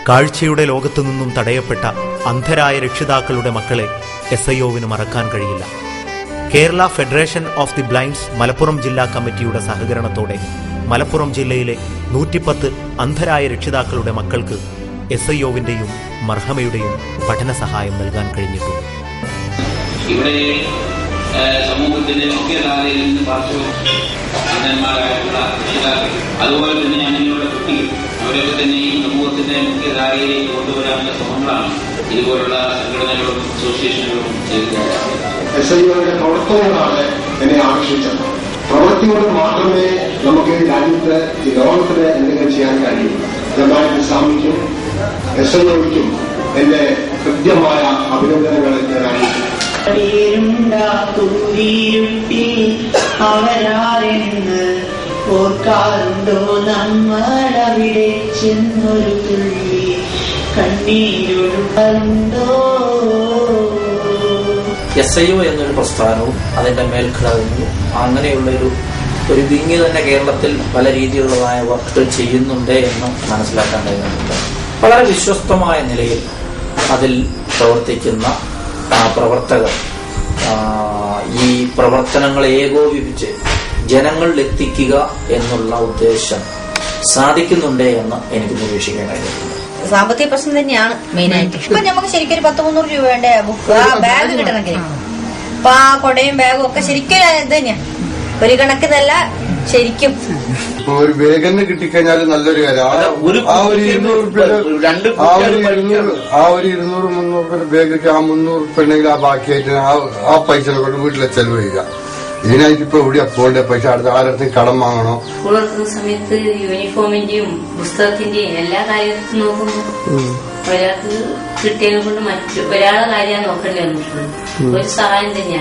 കാഴ്ചയുടെ ലോകത്തു നിന്നും തടയപ്പെട്ട അന്ധരായ രക്ഷിതാക്കളുടെ മക്കളെ SIOവിന് മറക്കാൻ കഴിയില്ല. Kerala federation of the blinds Malappuram ജില്ലാ കമ്മിറ്റിയുടെ സഹകരണത്തോടെ മലപ്പുറം ജില്ലയിലെ 110 അന്ധരായ രക്ഷിതാക്കളുടെ മക്കൾക്ക് SIOവിന്റെയും മർഹമയുടെയും പഠന സഹായം നൽകാൻ കഴിഞ്ഞിട്ടുണ്ട്. ഇവിടെ സമൂഹത്തിന്റെ മുഖ്യധാരയിൽ നിന്ന് പാർശ്വന്മാരായിട്ടുള്ള രക്ഷിതാക്കൾ, അതുപോലെ തന്നെ അങ്ങനെയുള്ള കുട്ടികൾ, അവരൊക്കെ തന്നെ ഈ സമൂഹത്തിന്റെ മുഖ്യധാരയിലേക്ക് കൊണ്ടുവരാനുള്ള ശ്രമങ്ങളാണ് ഇതുപോലുള്ള സംഘടനകളും അസോസിയേഷനുകളും ചെയ്തിട്ടുള്ളത്. SIOയുടെ പ്രവർത്തനങ്ങളാണ് എന്നെ ആകർഷിച്ചത്. പ്രവൃത്തിയോട് മാത്രമേ നമുക്ക് രാജ്യത്ത് ഈ ലോകത്തിന് എന്തെങ്കിലും ചെയ്യാൻ കഴിയൂ. ജമാഅത്തെ ഇസ്ലാമിക്കും SIOയ്ക്കും എന്റെ കൃത്യമായ അഭിനന്ദനങ്ങൾ ഞാൻ അറിയിച്ചു. അവരാരെന്ന് ഓർക്കാറുണ്ടോ നമ്മളവിടെ ചെന്നൊരു തുള്ളി കണ്ണീരുണ്ടോ? SIO എന്നൊരു പ്രസ്ഥാനവും അതിന്റെ മേൽഘടകങ്ങളും അങ്ങനെയുള്ള ഒരു വിങ് തന്നെ കേരളത്തിൽ പല രീതിയിലുള്ളതായ വർക്കുകൾ ചെയ്യുന്നുണ്ട് എന്ന് മനസ്സിലാക്കാൻ കഴിയുന്നുണ്ട്. വളരെ വിശ്വസ്തമായ നിലയിൽ അതിൽ പ്രവർത്തിക്കുന്ന പ്രവർത്തകർ ഈ പ്രവർത്തനങ്ങളെ ഏകോപിപ്പിച്ച് ജനങ്ങളിലെത്തിക്കുക എന്നുള്ള ഉദ്ദേശം സാധിക്കുന്നുണ്ട് എന്ന് എനിക്ക് നിരീക്ഷിക്കാൻ കഴിയുന്നുണ്ട്. സാമ്പത്തിക പ്രശ്നം തന്നെയാണ് മെയിനായിട്ട്. ഇപ്പൊ നമുക്ക് ശരിക്കും ഒരു 100-300 രൂപ വേണ്ട ബുക്ക് ബാഗ് കിട്ടണമെങ്കിൽ. അപ്പൊ ആ കൊടയും ബാഗും ഒക്കെ ശരിക്കും ഇത് തന്നെയാണ്, ഒരു കണക്കിനല്ല ശരിക്കും. ഇപ്പൊ ഒരു ബാഗിന് കിട്ടിക്കഴിഞ്ഞാൽ നല്ലൊരു കാര്യം. ആ ഒരു 200-300 ബാഗൊക്കെ ആ 300 ഉണ്ടെങ്കിൽ ആ ബാക്കിയായിട്ട് ആ പൈസ കൊണ്ട് വീട്ടിലെ ചെലവ് ചെയ്യുക. ഇതിനായിട്ട് ഇപ്പൊ എവിടെ പോകേണ്ട പൈസ അടുത്ത ആരുടെ കടം വാങ്ങണോ? സ്കൂൾ തുറക്കുന്ന സമയത്ത് യൂണിഫോമിന്റെയും പുസ്തകത്തിന്റെയും എല്ലാ കാര്യത്തിലും നോക്കുമ്പോ ഒരാൾക്ക് കിട്ടിയതിനെ കൊണ്ട് ഒരാളെ കാര്യം നോക്കേണ്ടി വന്നിട്ടുണ്ട്. ഒരു സഹായം തന്നെയാണ്.